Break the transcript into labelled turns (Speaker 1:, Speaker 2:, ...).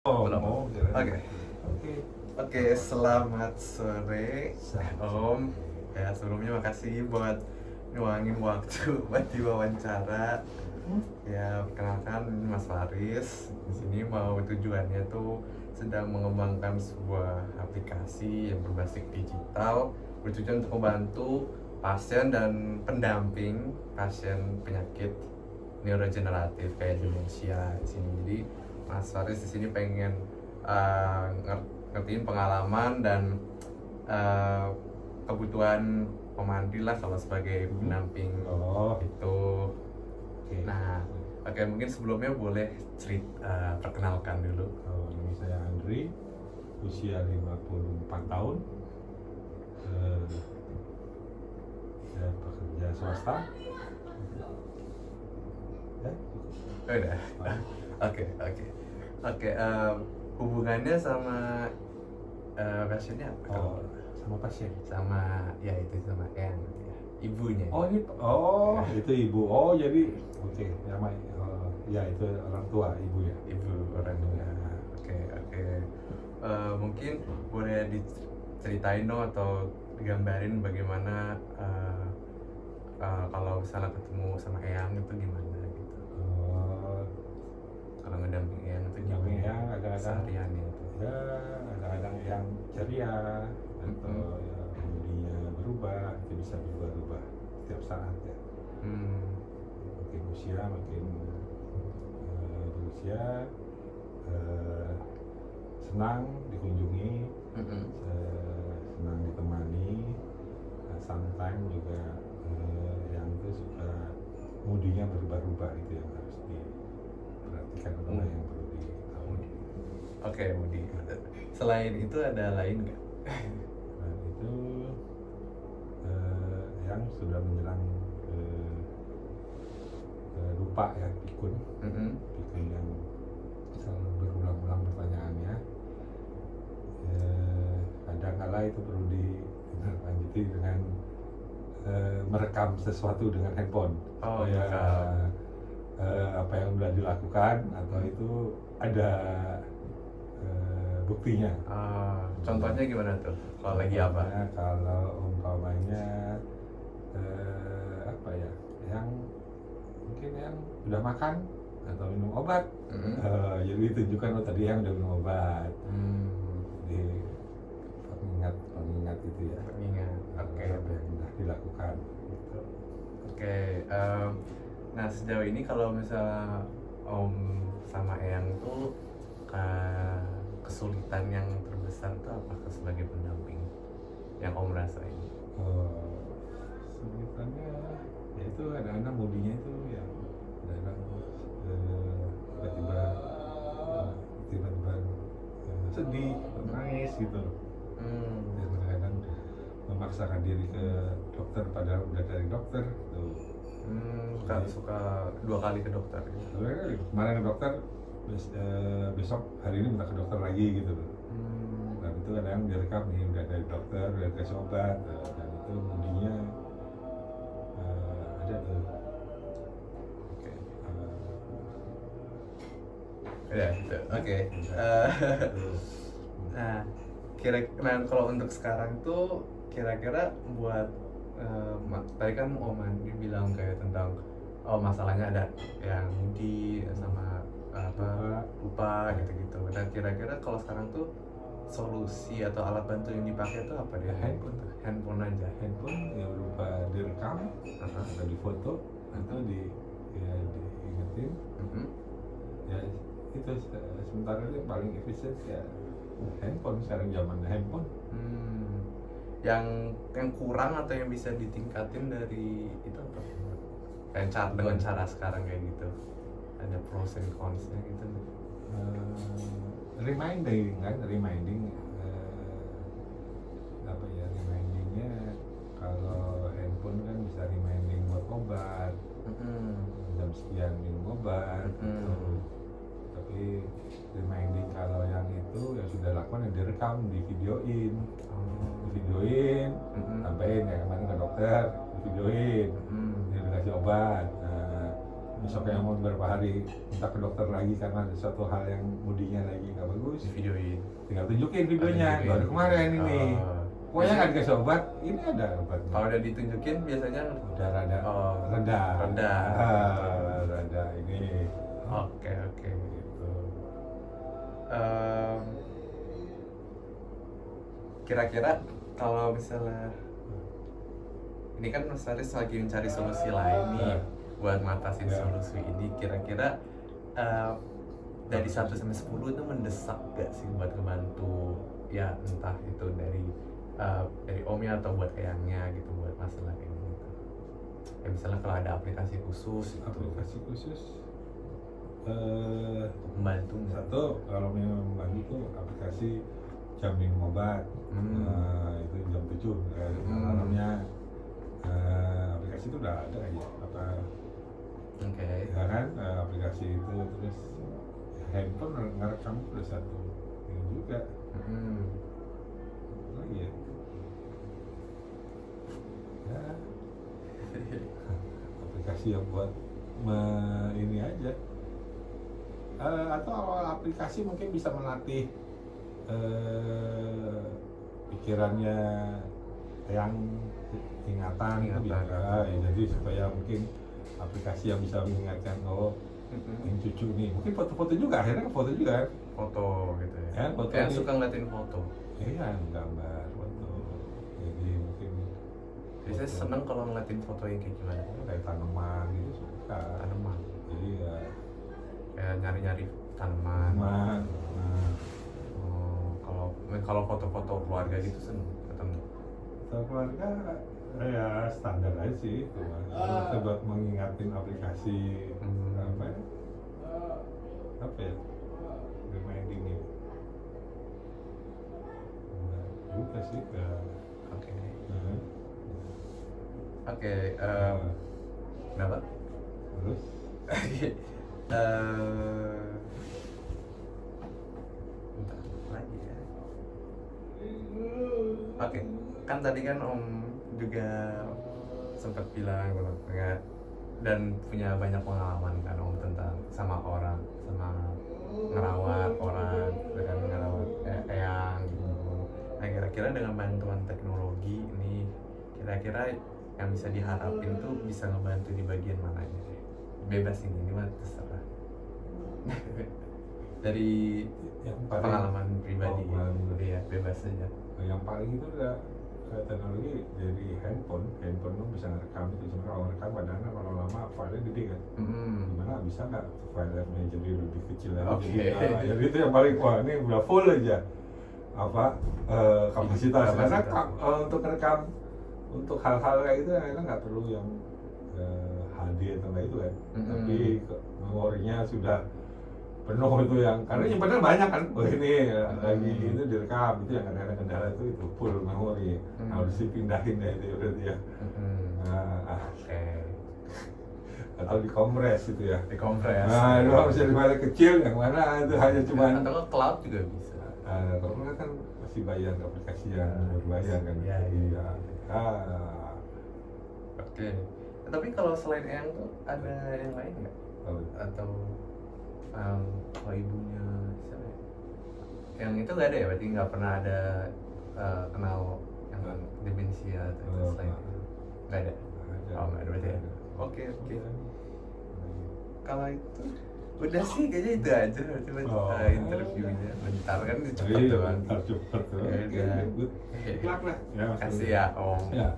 Speaker 1: Belum.
Speaker 2: Keren.
Speaker 1: Oke.
Speaker 2: Oke.
Speaker 1: Oke, selamat sore Om. Ya, sebelumnya makasih buat nuangin waktu buat diwawancara. Ya, perkenalkan ini Mas Faris. Di sini mau tujuannya tuh sedang mengembangkan sebuah aplikasi yang berbasis digital bertujuan untuk membantu pasien dan pendamping pasien penyakit neurogeneratif kayak demensia di sini. Jadi Mas Faris di sini pengen ngertiin pengalaman dan kebutuhan pemandu lah kalau sebagai pendamping itu.
Speaker 2: Oke.
Speaker 1: Nah, oke, mungkin sebelumnya boleh perkenalkan dulu.
Speaker 2: Nama saya Andri, usia 54 tahun. Saya pekerja swasta. Ya,
Speaker 1: Oh, udah. Oke. Hubungannya sama pasiennya apa?
Speaker 2: Sama pasien.
Speaker 1: Sama ya itu sama Eyang gitu ya. Ibunya.
Speaker 2: Itu ibu. Jadi oke. Ya itu orang tua, ibu ya.
Speaker 1: Ibu orang tua. Oke. Mungkin boleh diceritain dong atau digambarin bagaimana kalau misalnya ketemu sama Eyang itu gimana gitu. Kalau ngedamping Eyang itu gimana?
Speaker 2: Yang kadang-kadang
Speaker 1: sehariannya itu.
Speaker 2: Ya, kadang-kadang yang ceria atau ya moodinya berubah, itu bisa berubah-ubah setiap saat ya. Makin usia makin berusia, senang dikunjungi, senang ditemani, sometimes juga yang itu suka moodinya berubah-ubah, itu yang harus diperhatikan atau yang perlu ditahu.
Speaker 1: Oke, Budi. Selain itu ada lain nggak?
Speaker 2: Nah, itu yang sudah menyerang lupa ya, pikun yang selalu berulang-ulang pertanyaannya. Kadang-kala itu perlu dilanjuti dengan merekam sesuatu dengan handphone supaya apa yang sudah dilakukan atau itu ada buktinya.
Speaker 1: Contohnya gimana tuh? Kalau lagi apa?
Speaker 2: Kalau umpamanya apa ya, yang mungkin yang udah makan atau minum obat, jadi ditunjukkan tadi yang udah minum obat. Jadi pengingat itu ya.
Speaker 1: Pengingat. Oke.
Speaker 2: Apa yang sudah dilakukan. Gitu.
Speaker 1: Oke. Nah, sejauh ini kalau misalnya Om sama Eyang tuh kesulitan yang terbesar itu apakah sebagai pendamping yang Om rasain?
Speaker 2: Kesulitannya ya itu kadang-kadang moodinya itu ya kadang-kadang tiba-tiba sedih, nangis gitu. Dan kadang-kadang memaksakan diri ke dokter padahal udah dari dokter tuh.
Speaker 1: Suka 2 kali ke dokter gitu.
Speaker 2: Kemarin ke dokter, besok hari ini minta ke dokter lagi gitu loh. Nah itu kadang direkam nih, udah dari dokter, udah dikasih obat, dan itu moodinya ada tuh.
Speaker 1: Oke. Ya gitu. Oke. Nah, kira-kira kalau untuk sekarang tuh kira-kira buat tadi kan Om Andi bilang kayak tentang masalahnya ada yang moody sama lupa gitu-gitu. Dan kira-kira kalau sekarang tuh solusi atau alat bantu yang dipakai tuh apa dia? Handphone aja.
Speaker 2: Handphone yang berupa direkam atau difoto atau diingetin. Ya itu sementara itu paling efisien ya handphone, sekarang zamannya handphone.
Speaker 1: Yang kurang atau yang bisa ditingkatin dari itu apa? Kayak dengan cara sekarang kayak gitu, ada pros and cons-nya gitu.
Speaker 2: Reminding apa ya, remindingnya kalau handphone kan bisa reminding buat obat, jam sekian minum obat gitu. Tapi reminding kalau yang itu yang sudah lakukan yang direkam, divideoin, sampein ya kemarin ke dokter, divideoin, dia dikasih obat. Nah besoknya mau beberapa hari minta ke dokter lagi karena ada suatu hal yang mudinya lagi nggak bagus,
Speaker 1: Di videoin.
Speaker 2: tinggal tunjukin videonya, baru kemarin ini. Pokoknya nggak dikasih obat, ini ada obatnya.
Speaker 1: Kalau udah ditunjukin biasanya
Speaker 2: Udah rada,
Speaker 1: reda.
Speaker 2: rada ini.
Speaker 1: Oke.
Speaker 2: Gitu.
Speaker 1: Kira-kira kalau misalnya ini kan Mas Faris lagi mencari solusi lain nih buat ngatasin solusi ini, kira-kira dari 1 sampai 10 itu mendesak gak sih buat ngebantu ya entah itu dari omnya atau buat eyangnya gitu buat masalah ini gitu. Ya misalnya kalau ada aplikasi khusus gitu.
Speaker 2: Aplikasi khusus
Speaker 1: Membantu nggak?
Speaker 2: satu, kalau memang membantu tuh aplikasi jam minum obat. Itu jam 7 alarmnya. Aplikasi itu udah ada ya apa ya kan, aplikasi itu. Terus handphone ngerekam udah satu ini juga. Apa lagi ya aplikasi yang buat ini aja. Atau aplikasi mungkin bisa melatih pikirannya yang ingatan itu bisa. Ya, jadi supaya mungkin aplikasi yang bisa mengingatkan ini cucu nih, mungkin foto-foto juga, akhirnya foto juga kan,
Speaker 1: Foto gitu ya.
Speaker 2: foto
Speaker 1: Kayak
Speaker 2: nih.
Speaker 1: suka ngeliatin foto.
Speaker 2: Iya, gambar foto. Jadi mungkin
Speaker 1: Biasanya seneng kalau ngeliatin foto yang kayak gimana?
Speaker 2: kayak tanaman gitu suka.
Speaker 1: Tanaman.
Speaker 2: Jadi ya
Speaker 1: Kayak nyari-nyari tanaman.
Speaker 2: tanaman.
Speaker 1: Kalau foto-foto keluarga gitu seneng ketemu.
Speaker 2: Kalau keluarga ya standar aja sih, cuma buat mengingatin aplikasi apa ya reminding ya. Nah, juga sih
Speaker 1: Oke, kenapa?
Speaker 2: terus
Speaker 1: Bentar lagi ya. Oke, kan tadi kan Om juga sempat bilang kalau dan punya banyak pengalaman kan Om tentang sama orang, sama ngerawat orang, dengan ngerawat eyang gitu. Nah kira-kira dengan bantuan teknologi ini, kira-kira yang bisa diharapin tuh bisa ngebantu di bagian mananya? Bebas ini mah terserah. Dari
Speaker 2: yang paling
Speaker 1: pengalaman pribadi,
Speaker 2: ya,
Speaker 1: bebas saja.
Speaker 2: yang paling itu udah teknologi dari handphone lo bisa ngerekam itu. Cuma kalau ngerekam kadang-kadang kalau lama filenya gede kan, gimana bisa nggak filenya jadi lebih kecil lagi. Jadi itu yang paling, wah ini udah full aja kapasitas. Karena untuk ngerekam untuk hal-hal kayak itu kita nggak perlu yang HD atau nggak itu kan, tapi memorinya sudah penuh itu yang karena nyimpannya banyak kan. Ini lagi itu direkam, itu yang kadang-kadang kendala itu full memori, harus dipindahin ya itu berarti ya. Atau dikompres itu ya, nah itu harus jadi file kecil, yang mana itu hanya cuma
Speaker 1: atau cloud juga bisa.
Speaker 2: Kalau kan masih bayar aplikasi yang berbayar kan.
Speaker 1: Iya. Oke. Tapi kalau selain eyang tuh ada yang lain nggak? Atau kalau ibunya misalnya yang itu nggak ada ya? Berarti nggak pernah ada kenal yang demensia atau selain itu? Nggak ada? Oh nggak ada berarti ya? Oke. Kalau itu udah sih kayaknya itu aja berarti interviewnya. Bentar kan cepet doang.
Speaker 2: Cepet tuh.
Speaker 1: Good luck lah. Kasih ya Om.
Speaker 2: Ya.